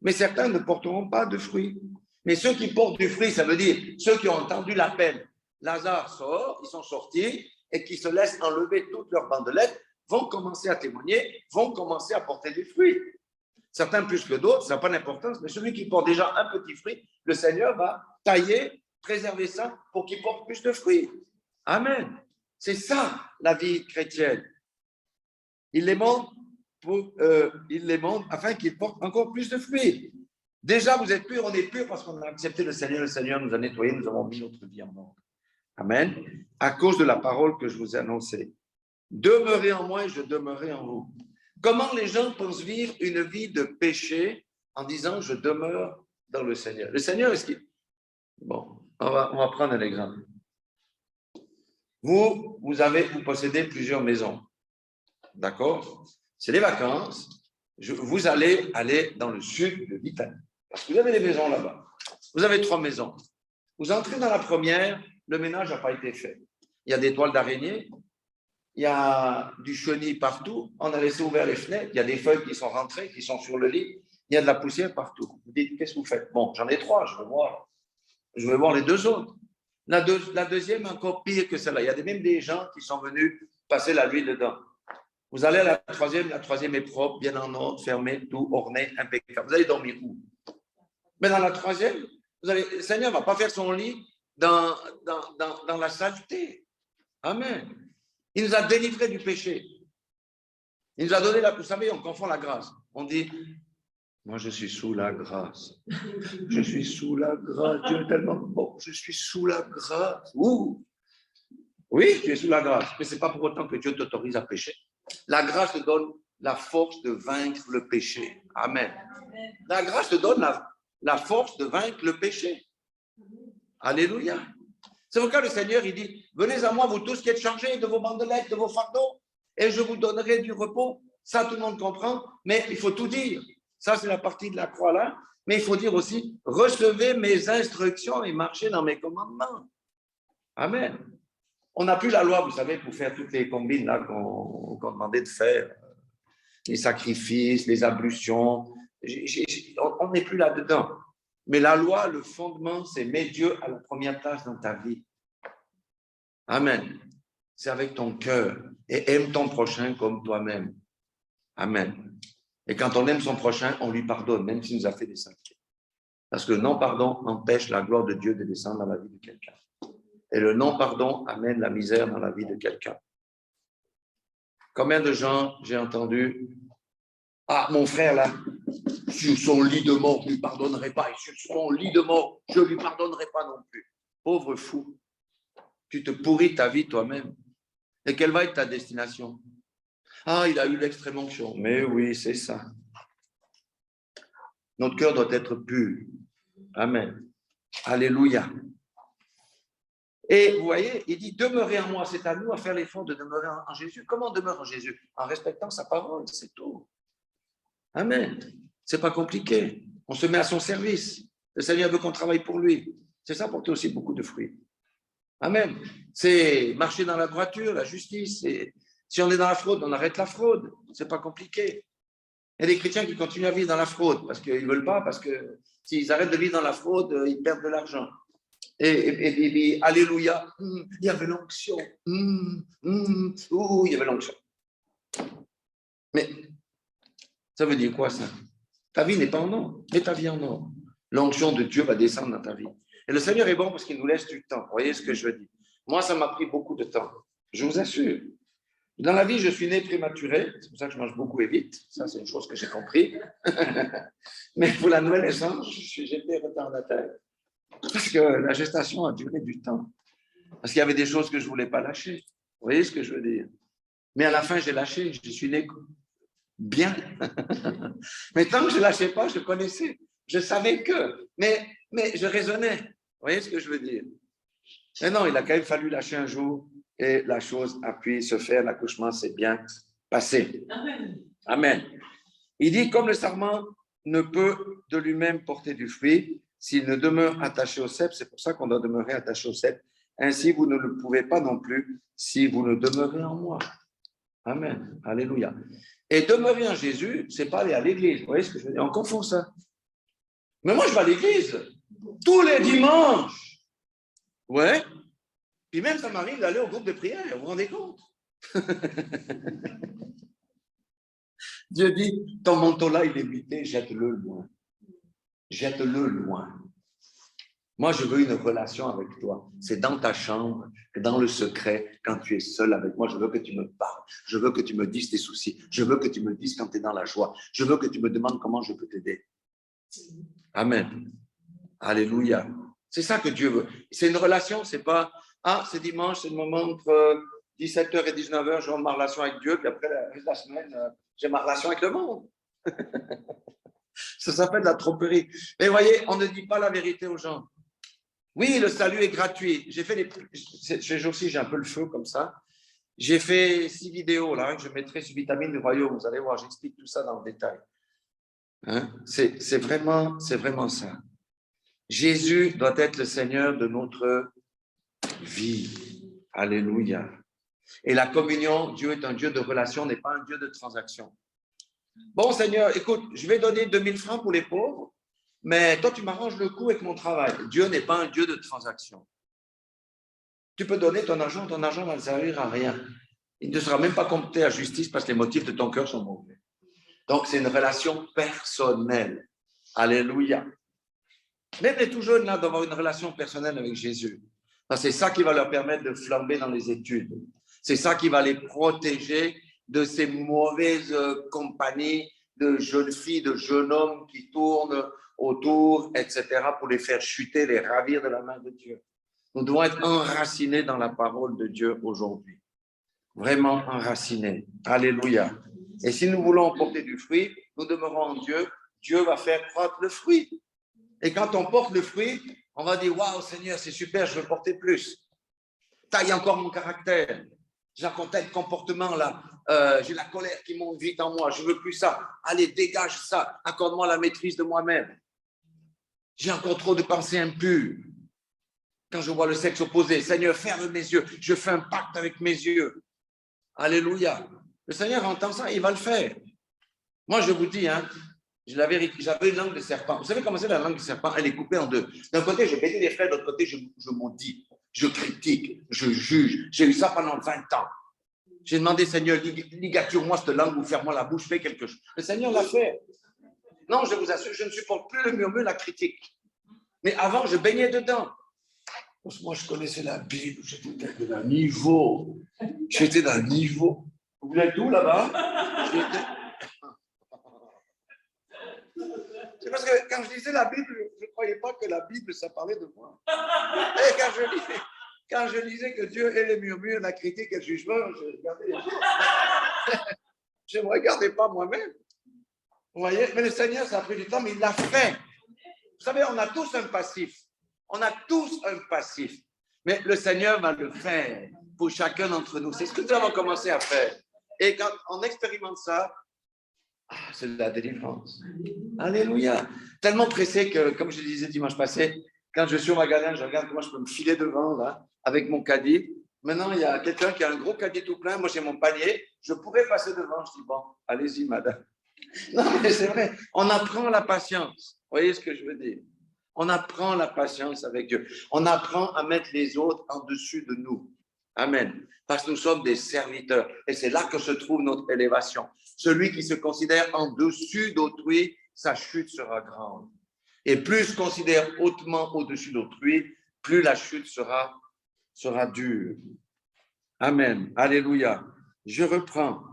Mais certains ne porteront pas de fruit. Mais ceux qui portent du fruit, ça veut dire ceux qui ont entendu l'appel. Lazare sort, ils sont sortis et qui se laissent enlever toutes leurs bandelettes, vont commencer à témoigner, vont commencer à porter du fruit. Certains plus que d'autres, ça n'a pas d'importance, mais celui qui porte déjà un petit fruit, le Seigneur va tailler, préserver ça pour qu'il porte plus de fruits. Amen. C'est ça la vie chrétienne. Il les montre afin qu'ils portent encore plus de fruits. Déjà, vous êtes purs, on est purs parce qu'on a accepté le Seigneur nous a nettoyés, nous avons mis notre vie en ordre. Amen. À cause de la parole que je vous ai annoncée. Demeurez en moi et je demeurerai en vous. Comment les gens pensent vivre une vie de péché en disant je demeure dans le Seigneur? Le Seigneur, est-ce qu'il... Bon, on va prendre un exemple. Vous possédez plusieurs maisons. D'accord? C'est les vacances. Vous allez aller dans le sud de l'Italie. Parce que vous avez des maisons là-bas. Vous avez 3 maisons. Vous entrez dans la première, le ménage n'a pas été fait. Il y a des toiles d'araignée, il y a du chenille partout. On a laissé ouvert les fenêtres, il y a des feuilles qui sont rentrées, qui sont sur le lit. Il y a de la poussière partout. Vous dites, qu'est-ce que vous faites? Bon, j'en ai 3, je veux voir les 2 autres. La deuxième, encore pire que celle-là. Il y a même des gens qui sont venus passer la nuit dedans. Vous allez à la troisième est propre, bien en ordre, fermée, tout orné, impeccable. Vous allez dormir où? Mais dans la troisième, le Seigneur ne va pas faire son lit dans la saleté. Amen. Il nous a délivrés du péché. Il nous a donné vous savez, on confond la grâce. On dit, moi je suis sous la grâce. Je suis sous la grâce. Dieu est tellement bon. Je suis sous la grâce. Ouh. Oui, tu es sous la grâce. Mais ce n'est pas pour autant que Dieu t'autorise à pécher. La grâce te donne la force de vaincre le péché. Amen. La grâce te donne la force de vaincre le péché. Alléluia. C'est pourquoi le Seigneur, il dit, venez à moi, vous tous qui êtes chargés de vos bandelettes, de vos fardeaux, et je vous donnerai du repos. Ça, tout le monde comprend, mais il faut tout dire. Ça, c'est la partie de la croix là. Mais il faut dire aussi, recevez mes instructions et marchez dans mes commandements. Amen. On n'a plus la loi, vous savez, pour faire toutes les combines là qu'on demandait de faire. Les sacrifices, les ablutions. On n'est plus là-dedans. Mais la loi, le fondement, c'est mets Dieu à la première place dans ta vie. Amen. C'est avec ton cœur. Et aime ton prochain comme toi-même. Amen. Et quand on aime son prochain, on lui pardonne, même s'il nous a fait des sacrés. Parce que le non-pardon empêche la gloire de Dieu de descendre dans la vie de quelqu'un. Et le non-pardon amène la misère dans la vie de quelqu'un. Combien de gens j'ai entendu, ah, mon frère là, sur son lit de mort, je ne lui pardonnerai pas. Et sur son lit de mort, je ne lui pardonnerai pas non plus. Pauvre fou, tu te pourris ta vie toi-même. Et quelle va être ta destination? Ah, il a eu l'extrême onction. Mais oui, c'est ça. Notre cœur doit être pur. Amen. Alléluia. Et vous voyez, il dit, demeurez en moi. C'est à nous à faire l'effort de demeurer en Jésus. Comment on demeure en Jésus? En respectant sa parole, c'est tout. Amen. Ce n'est pas compliqué. On se met à son service. Le Seigneur veut qu'on travaille pour lui. C'est ça, porter aussi beaucoup de fruits. Amen. C'est marcher dans la droiture, la justice. Si on est dans la fraude, on arrête la fraude. C'est pas compliqué. Il y a des chrétiens qui continuent à vivre dans la fraude parce qu'ils ne veulent pas, parce que s'ils arrêtent de vivre dans la fraude, ils perdent de l'argent. Et alléluia, il y avait l'onction. Il y avait l'onction. Mais ça veut dire quoi ça? Ta vie n'est pas en or, mets ta vie en or. L'onction de Dieu va descendre dans ta vie. Et le Seigneur est bon parce qu'il nous laisse du temps. Vous voyez ce que je veux dire? Moi, ça m'a pris beaucoup de temps. Je vous assure. Dans la vie, je suis né prématuré. C'est pour ça que je mange beaucoup et vite. Ça, c'est une chose que j'ai compris. Mais pour la nouvelle naissance, j'étais retardataire. Parce que la gestation a duré du temps. Parce qu'il y avait des choses que je ne voulais pas lâcher. Vous voyez ce que je veux dire? Mais à la fin, j'ai lâché. Je suis né bien. Mais tant que je ne lâchais pas, je connaissais. Je savais que. Mais je raisonnais. Vous voyez ce que je veux dire? Mais non, il a quand même fallu lâcher un jour et la chose a pu se faire. L'accouchement s'est bien passé. Amen. Amen. Il dit, comme le sarment ne peut de lui-même porter du fruit, s'il ne demeure attaché au cep, c'est pour ça qu'on doit demeurer attaché au cep. Ainsi, vous ne le pouvez pas non plus si vous ne demeurez en moi. Amen. Alléluia. Et demeurer en Jésus, c'est pas aller à l'église. Vous voyez ce que je veux dire? On confond ça. Mais moi, je vais à l'église tous les dimanches. Ouais. Puis même, ça m'arrive d'aller au groupe de prière. Vous vous rendez compte? Dieu dit, ton manteau-là, il est vité, jette-le loin. Jette-le loin. Moi, je veux une relation avec toi. C'est dans ta chambre, dans le secret, quand tu es seul avec moi. Je veux que tu me parles. Je veux que tu me dises tes soucis. Je veux que tu me dises quand tu es dans la joie. Je veux que tu me demandes comment je peux t'aider. Amen. Alléluia. C'est ça que Dieu veut. C'est une relation, c'est pas, c'est dimanche, c'est le moment entre 17h et 19h, j'ai ma relation avec Dieu, puis après, la semaine, j'ai ma relation avec le monde. Ça s'appelle la tromperie. Mais vous voyez, on ne dit pas la vérité aux gens. Oui, le salut est gratuit. J'ai fait ces jours-ci, j'ai un peu le feu comme ça. J'ai fait 6 vidéos, là, que je mettrai sur Vitamine du Royaume. Vous allez voir, j'explique tout ça dans le détail. Hein? C'est vraiment ça. Jésus doit être le Seigneur de notre vie. Alléluia. Et la communion, Dieu est un Dieu de relation, n'est pas un Dieu de transaction. Bon, Seigneur, écoute, je vais donner 2000 francs pour les pauvres, mais toi, tu m'arranges le coup avec mon travail. Dieu n'est pas un Dieu de transaction. Tu peux donner ton argent va ne servir à rien. Il ne sera même pas compté à justice parce que les motifs de ton cœur sont mauvais. Donc, c'est une relation personnelle. Alléluia. Même les tout jeunes, là, d'avoir une relation personnelle avec Jésus. C'est ça qui va leur permettre de flamber dans les études. C'est ça qui va les protéger de ces mauvaises compagnies de jeunes filles, de jeunes hommes qui tournent autour, etc., pour les faire chuter, les ravir de la main de Dieu. Nous devons être enracinés dans la parole de Dieu aujourd'hui. Vraiment enracinés. Alléluia. Et si nous voulons porter du fruit, nous demeurons en Dieu. Dieu va faire croître le fruit. Et quand on porte le fruit, on va dire, waouh, Seigneur, c'est super, je veux porter plus. Taille encore mon caractère. J'ai un tel comportement là. J'ai la colère qui monte vite en moi. Je veux plus ça. Allez, dégage ça. Accorde-moi la maîtrise de moi-même. J'ai encore trop de pensées impures. Quand je vois le sexe opposé, Seigneur, ferme mes yeux. Je fais un pacte avec mes yeux. Alléluia. Le Seigneur entend ça, il va le faire. Moi, je vous dis, j'avais une langue de serpent. Vous savez comment c'est la langue de serpent? Elle est coupée en deux. D'un côté, je bénis les frères, de l'autre côté, je maudis, je critique, je juge. J'ai eu ça pendant 20 ans. J'ai demandé, Seigneur, ligature-moi cette langue ou ferme-moi la bouche, fais quelque chose. Le Seigneur l'a fait. Non, je vous assure, je ne supporte plus le murmure, la critique. Mais avant, je baignais dedans. Moi, je connaissais la Bible, j'étais d'un niveau. J'étais d'un niveau. Vous êtes où là-bas? C'est parce que quand je lisais la Bible, je ne croyais pas que la Bible, ça parlait de moi. Et quand je lisais que Dieu est le murmure, la critique et le jugement, je regardais les choses. Je ne me regardais pas moi-même. Vous voyez? Mais le Seigneur, ça a pris du temps, mais il l'a fait. Vous savez, on a tous un passif. On a tous un passif. Mais le Seigneur va le faire pour chacun d'entre nous. C'est ce que nous avons commencé à faire. Et quand on expérimente ça, c'est de la délivrance. Alléluia. Tellement pressé que, comme je disais dimanche passé, Quand je suis au magasin, je regarde comment je peux me filer devant, là, avec mon caddie. Maintenant, il y a quelqu'un qui a un gros caddie tout plein. Moi, j'ai mon panier. Je pourrais passer devant. Je dis, bon, allez-y, madame. Non, mais c'est vrai. On apprend la patience. Vous voyez ce que je veux dire? On apprend la patience avec Dieu. On apprend à mettre les autres en dessus de nous. Amen. Parce que nous sommes des serviteurs. Et c'est là que se trouve notre élévation. Celui qui se considère en dessus d'autrui, sa chute sera grande. Et plus se considère hautement au-dessus d'autrui, plus la chute sera dure. Amen. Alléluia. Je reprends.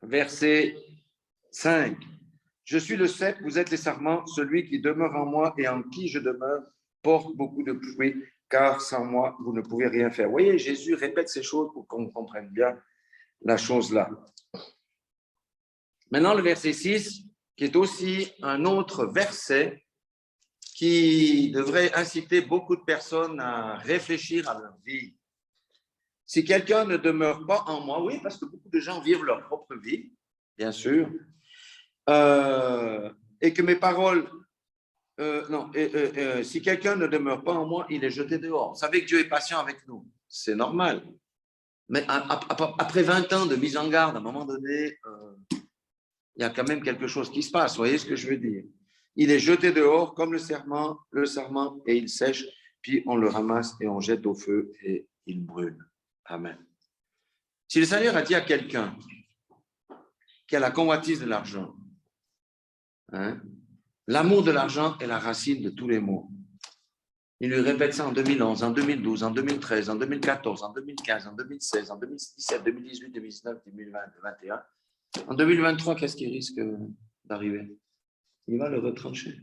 Verset 5. Je suis le cep, vous êtes les sarments, celui qui demeure en moi et en qui je demeure porte beaucoup de fruits, car sans moi, vous ne pouvez rien faire. Vous voyez, Jésus répète ces choses pour qu'on comprenne bien la chose là. Maintenant, le verset 6, qui est aussi un autre verset qui devrait inciter beaucoup de personnes à réfléchir à leur vie. Si quelqu'un ne demeure pas en moi, oui, parce que beaucoup de gens vivent leur propre vie, bien sûr, et que mes paroles, si quelqu'un ne demeure pas en moi, il est jeté dehors. Vous savez que Dieu est patient avec nous, c'est normal. Mais après 20 ans de mise en garde, à un moment donné, il y a quand même quelque chose qui se passe. Vous voyez ce que je veux dire? Il est jeté dehors comme le sarment, et il sèche, puis on le ramasse et on jette au feu et il brûle. Amen. Si le Seigneur a dit à quelqu'un qui a la convoitise de l'argent, hein, l'amour de l'argent est la racine de tous les maux. Il lui répète ça en 2011, en 2012, en 2013, en 2014, en 2015, en 2016, en 2017, 2018, 2019, 2020, 2021. En 2023, qu'est-ce qui risque d'arriver? Il va le retrancher.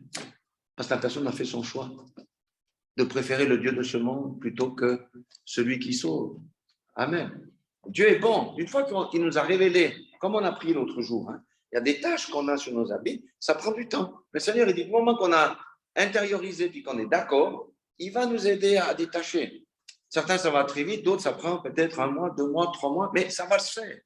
Parce que la personne a fait son choix de préférer le Dieu de ce monde plutôt que celui qui sauve. Amen. Dieu est bon. Une fois qu'il nous a révélé, comme on a pris l'autre jour, hein, il y a des tâches qu'on a sur nos habits, ça prend du temps. Le Seigneur, il dit, du moment qu'on a intériorisé puis qu'on est d'accord, il va nous aider à détacher. Certains, ça va très vite, d'autres, ça prend peut-être 1 mois, 2 mois, 3 mois, mais ça va se faire.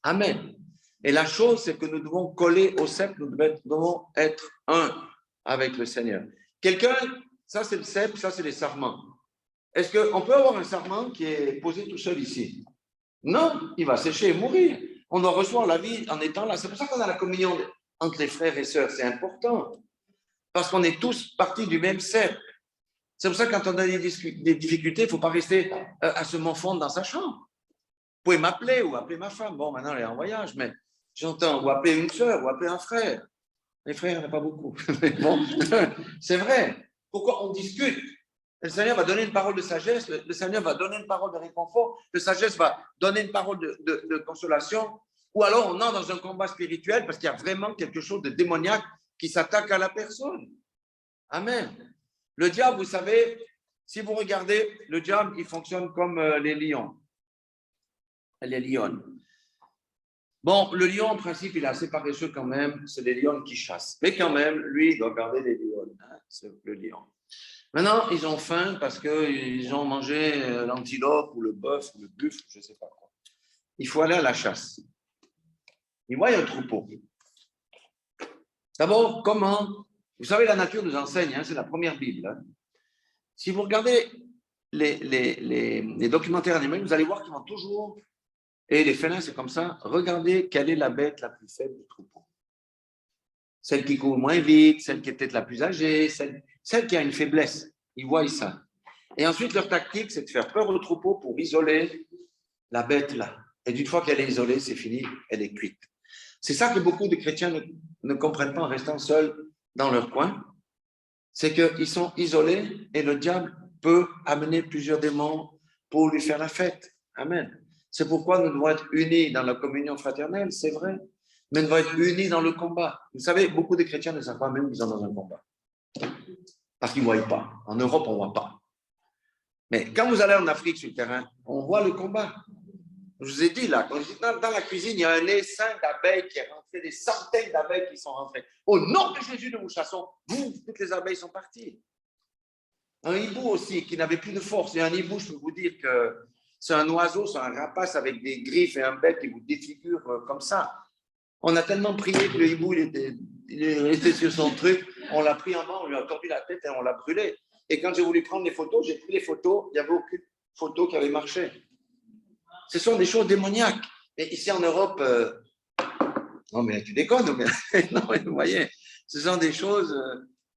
Amen. Et la chose, c'est que nous devons coller au cep, nous devons être un avec le Seigneur. Quelqu'un, ça c'est le cep, ça c'est les sarments. Est-ce qu'on peut avoir un sarment qui est posé tout seul ici? Non, il va sécher et mourir. On doit recevoir la vie en étant là. C'est pour ça qu'on a la communion entre les frères et sœurs. C'est important. Parce qu'on est tous partis du même cep. C'est pour ça que quand on a des difficultés, il ne faut pas rester à se morfondre dans sa chambre. Vous pouvez m'appeler ou appeler ma femme. Bon, maintenant, elle est en voyage, mais j'entends. Ou appeler une sœur, ou appeler un frère. Les frères, il n'y en a pas beaucoup. Mais bon, c'est vrai. Pourquoi on discute? Le Seigneur va donner une parole de sagesse, le Seigneur va donner une parole de réconfort, le sagesse va donner une parole de consolation, ou alors on entre dans un combat spirituel parce qu'il y a vraiment quelque chose de démoniaque qui s'attaque à la personne. Amen. Le diable, vous savez, si vous regardez, le diable, il fonctionne comme les lions. Les lions. Bon, le lion, en principe, il est assez paresseux quand même, c'est les lions qui chassent. Mais quand même, lui, il doit garder les lions, hein, c'est le lion. Maintenant, ils ont faim parce qu'ils ont mangé l'antilope ou le bœuf ou le buffle, je ne sais pas quoi. Il faut aller à la chasse. Ils voient un troupeau. D'abord, comment? Vous savez, la nature nous enseigne, hein, c'est la première Bible. Hein. Si vous regardez les documentaires animés, vous allez voir qu'ils vont toujours, et les félins, c'est comme ça, regardez quelle est la bête la plus faible du troupeau. Celle qui court moins vite, celle qui est peut-être la plus âgée, celle qui a une faiblesse. Ils voient ça. Et ensuite, leur tactique, c'est de faire peur au troupeau pour isoler la bête là. Et d'une fois qu'elle est isolée, c'est fini, elle est cuite. C'est ça que beaucoup de chrétiens ne comprennent pas en restant seuls dans leur coin. C'est qu'ils sont isolés et le diable peut amener plusieurs démons pour lui faire la fête. Amen. C'est pourquoi nous devons être unis dans la communion fraternelle, c'est vrai. Mais nous devons être unis dans le combat. Vous savez, beaucoup de chrétiens ne savent pas même qu'ils sont dans un combat. Parce qu'ils ne voient pas. En Europe, on ne voit pas. Mais quand vous allez en Afrique sur le terrain, on voit le combat. Je vous ai dit là, dans la cuisine, il y a un essaim d'abeilles qui est rentré, des centaines d'abeilles qui sont rentrées. Au nom de Jésus, nous vous chassons. Toutes les abeilles sont parties. Un hibou aussi, qui n'avait plus de force. Et un hibou, je peux vous dire que c'est un oiseau, c'est un rapace avec des griffes et un bec qui vous défigure comme ça. On a tellement prié que le hibou, il était sur son truc. On l'a pris en main, on lui a tordu la tête et on l'a brûlé. Et quand j'ai voulu prendre les photos, j'ai pris les photos, il n'y avait aucune photo qui avait marché. Ce sont des choses démoniaques. Et ici en Europe, non mais tu déconnes, mais, non, mais vous voyez, ce sont des choses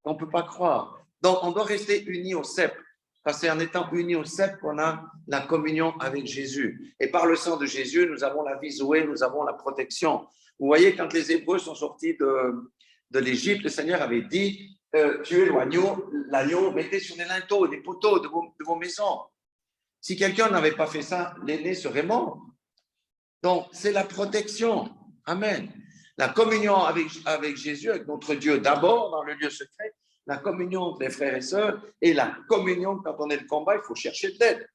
qu'on ne peut pas croire. Donc on doit rester unis au cep. Parce que c'est en étant unis au cep qu'on a la communion avec Jésus. Et par le sang de Jésus, nous avons la vie Zoé, nous avons la protection. Vous voyez, quand les Hébreux sont sortis de l'Égypte, le Seigneur avait dit, tuez l'agneau, mettez sur les linteaux, les poteaux de vos maisons. Si quelqu'un n'avait pas fait ça, l'aîné serait mort. Donc, c'est la protection. Amen. La communion avec Jésus, avec notre Dieu, d'abord dans le lieu secret, la communion entre les frères et sœurs, et la communion quand on est le combat, il faut chercher de l'aide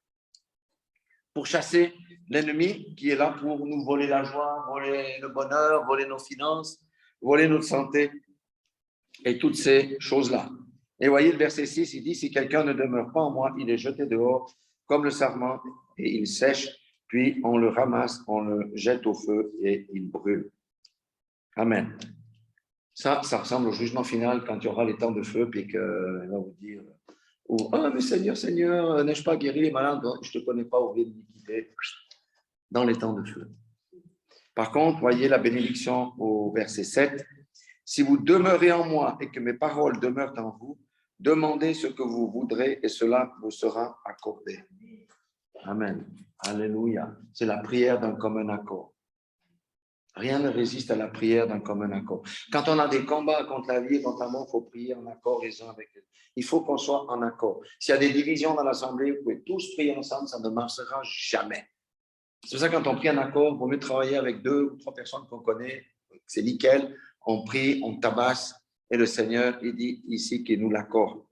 pour chasser l'ennemi qui est là pour nous voler la joie, voler le bonheur, voler nos finances, voler notre santé et toutes ces choses-là. Et voyez le verset 6, il dit, si quelqu'un ne demeure pas en moi, il est jeté dehors comme le sarment et il sèche, puis on le ramasse, on le jette au feu et il brûle. Amen. Ça ressemble au jugement final quand il y aura les temps de feu, puis qu'il va vous dire, mais Seigneur, n'ai-je pas guéri les malades? Je ne te connais pas, au lieu d'iniquité, dans les temps de feu. Par contre, voyez la bénédiction au verset 7. Si vous demeurez en moi et que mes paroles demeurent en vous, demandez ce que vous voudrez et cela vous sera accordé. Amen. Alléluia. C'est la prière d'un commun accord. Rien ne résiste à la prière d'un commun accord. Quand on a des combats contre la vie et contre la mort, il faut prier en accord les uns avec les autres. Il faut qu'on soit en accord. S'il y a des divisions dans l'assemblée, vous pouvez tous prier ensemble, ça ne marchera jamais. C'est pour ça que quand on prie en accord, il vaut mieux travailler avec 2 ou 3 personnes qu'on connaît. C'est nickel. On prie, on tabasse et le Seigneur, il dit ici qu'il nous l'accorde.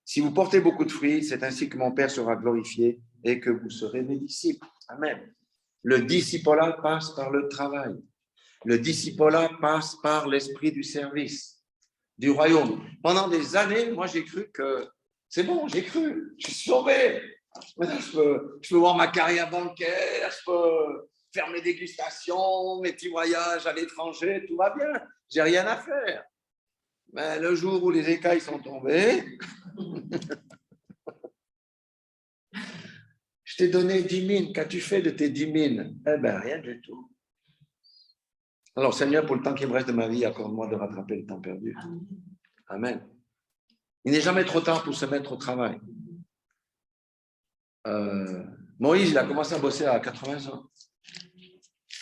Si vous portez beaucoup de fruits, c'est ainsi que mon Père sera glorifié et que vous serez mes disciples. Amen. Le discipolat passe par le travail. Le discipolat passe par l'esprit du service, du royaume. Pendant des années, moi, j'ai cru que c'est bon, j'ai cru, je suis sauvé. Maintenant, je peux voir ma carrière bancaire, je peux faire mes dégustations, mes petits voyages à l'étranger, tout va bien. J'ai rien à faire. Mais le jour où les écailles sont tombées, je t'ai donné 10 000. Qu'as-tu fait de tes 10 000? Eh bien, rien du tout. Alors, Seigneur, pour le temps qui me reste de ma vie, accorde-moi de rattraper le temps perdu. Amen. Il n'est jamais trop tard pour se mettre au travail. Moïse, il a commencé à bosser à 80 ans.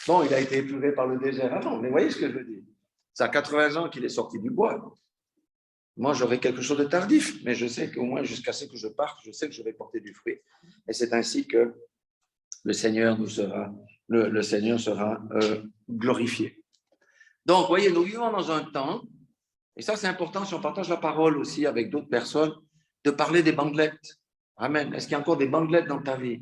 Bon, il a été épuré par le désert avant, mais vous voyez ce que je veux dire? C'est à 80 ans qu'il est sorti du bois. Moi, j'aurai quelque chose de tardif, mais je sais qu'au moins, jusqu'à ce que je parte, je sais que je vais porter du fruit. Et c'est ainsi que le Seigneur le Seigneur sera glorifié. Donc, vous voyez, nous vivons dans un temps, et ça c'est important si on partage la parole aussi avec d'autres personnes, de parler des bandelettes. Amen. Est-ce qu'il y a encore des bandelettes dans ta vie?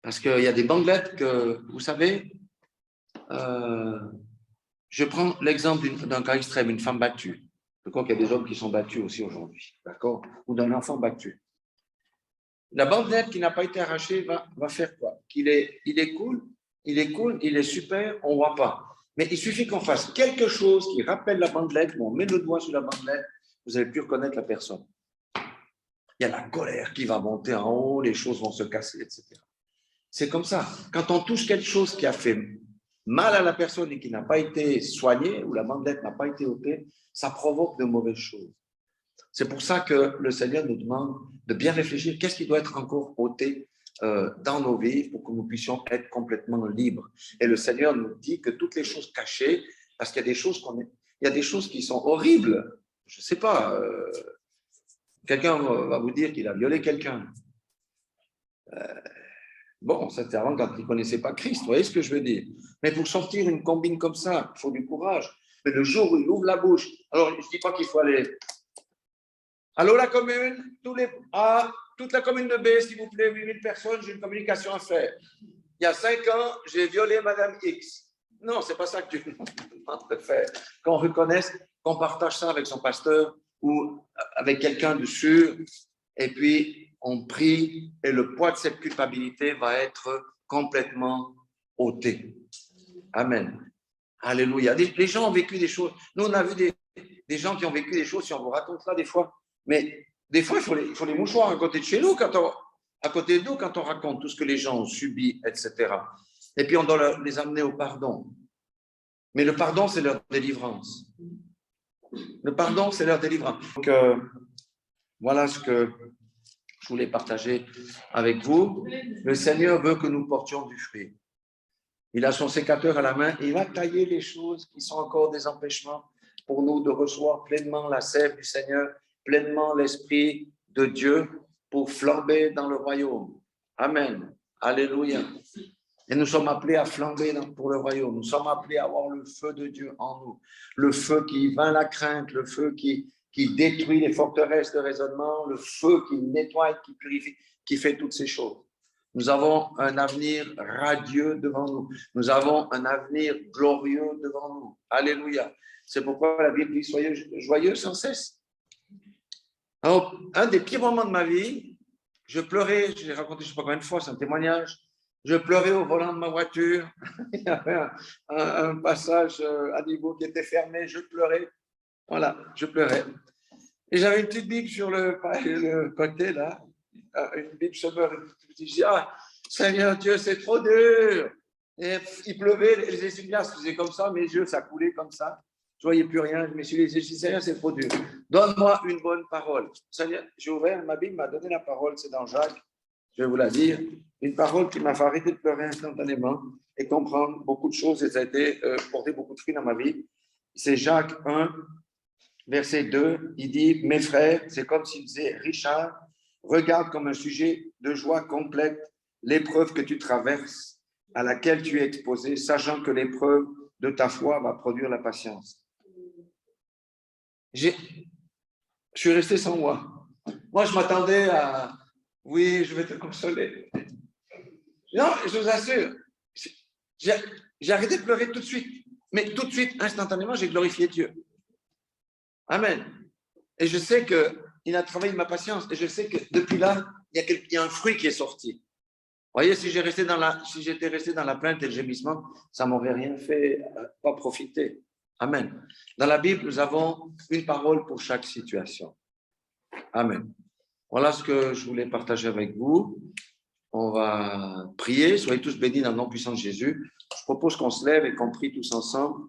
Parce qu'il y a des bandelettes que, vous savez, je prends l'exemple d'un cas extrême, une femme battue. Je crois qu'il y a des hommes qui sont battus aussi aujourd'hui, d'accord? Ou d'un enfant battu. La bandelette qui n'a pas été arrachée va faire quoi? Il est cool, il est super, on ne voit pas. Mais il suffit qu'on fasse quelque chose qui rappelle la bandelette, où on met le doigt sur la bandelette, vous allez plus reconnaître la personne. Il y a la colère qui va monter en haut, les choses vont se casser, etc. C'est comme ça. Quand on touche quelque chose qui a fait mal à la personne et qui n'a pas été soigné, ou la bandelette n'a pas été ôtée, ça provoque de mauvaises choses. C'est pour ça que le Seigneur nous demande de bien réfléchir. Qu'est-ce qui doit être encore ôté dans nos vies pour que nous puissions être complètement libres? Et le Seigneur nous dit que toutes les choses cachées, parce qu'il y a des choses qui sont horribles. Je ne sais pas, quelqu'un va vous dire qu'il a violé quelqu'un. Bon, c'était avant quand il ne connaissait pas Christ, vous voyez ce que je veux dire? Mais pour sortir une combine comme ça, il faut du courage. Mais le jour où il ouvre la bouche, alors je ne dis pas qu'il faut aller... Allô la commune, toute la commune de B, s'il vous plaît, 8000 personnes, j'ai une communication à faire. Il y a 5 ans, j'ai violé Madame X. Non, ce n'est pas ça que Dieu nous demande de faire. Qu'on reconnaisse, qu'on partage ça avec son pasteur ou avec quelqu'un de sûr, et puis on prie et le poids de cette culpabilité va être complètement ôté. Amen. Alléluia. Les gens ont vécu des choses. Nous, on a vu des gens qui ont vécu des choses, si on vous raconte ça des fois. Mais des fois, il faut les mouchoirs à côté de chez nous, à côté de nous, quand on raconte tout ce que les gens ont subi, etc. Et puis, on doit les amener au pardon. Mais le pardon, c'est leur délivrance. Le pardon, c'est leur délivrance. Donc, voilà ce que je voulais partager avec vous. Le Seigneur veut que nous portions du fruit. Il a son sécateur à la main et il va tailler les choses qui sont encore des empêchements pour nous de recevoir pleinement la sève du Seigneur, pleinement l'Esprit de Dieu pour flamber dans le royaume. Amen. Alléluia. Et nous sommes appelés à flamber pour le royaume. Nous sommes appelés à avoir le feu de Dieu en nous. Le feu qui vainc la crainte, le feu qui détruit les forteresses de raisonnement, le feu qui nettoie, qui purifie, qui fait toutes ces choses. Nous avons un avenir radieux devant nous. Nous avons un avenir glorieux devant nous. Alléluia. C'est pourquoi la Bible dit « Soyez joyeux sans cesse ». Alors, un des pires moments de ma vie, je pleurais, je l'ai raconté je ne sais pas combien de fois, c'est un témoignage, je pleurais au volant de ma voiture. Il y avait un passage à niveau qui était fermé, je pleurais. Voilà, je pleurais. Et j'avais une petite Bible sur le côté, là, une Bible Sommer. Je dis, ah, Seigneur Dieu, c'est trop dur. Et il pleuvait, les essuie-glaces faisaient comme ça, mes yeux, ça coulait comme ça. Je ne voyais plus rien. Je me suis dit, Seigneur, c'est trop dur. Donne-moi une bonne parole. Seigneur, j'ai ouvert ma Bible, m'a donné la parole, c'est dans Jacques. Je vais vous la dire. Une parole qui m'a fait arrêter de pleurer instantanément et comprendre beaucoup de choses. Et ça a été porté beaucoup de fruits dans ma vie. C'est Jacques 1, verset 2. Il dit, mes frères, c'est comme s'il disait, Richard, regarde comme un sujet de joie complète l'épreuve que tu traverses, à laquelle tu es exposé, sachant que l'épreuve de ta foi va produire la patience. Je suis resté sans moi. Moi, je m'attendais à, oui, je vais te consoler. Non, je vous assure, j'ai arrêté de pleurer tout de suite. Mais tout de suite, instantanément, j'ai glorifié Dieu. Amen. Et je sais qu'il a travaillé ma patience. Et je sais que depuis là, il y a un fruit qui est sorti. Vous voyez, si j'étais resté dans la plainte et le gémissement, ça ne m'aurait rien fait, pas profiter. Amen. Dans la Bible, nous avons une parole pour chaque situation. Amen. Voilà ce que je voulais partager avec vous. On va prier. Soyez tous bénis dans le nom puissant de Jésus. Je propose qu'on se lève et qu'on prie tous ensemble.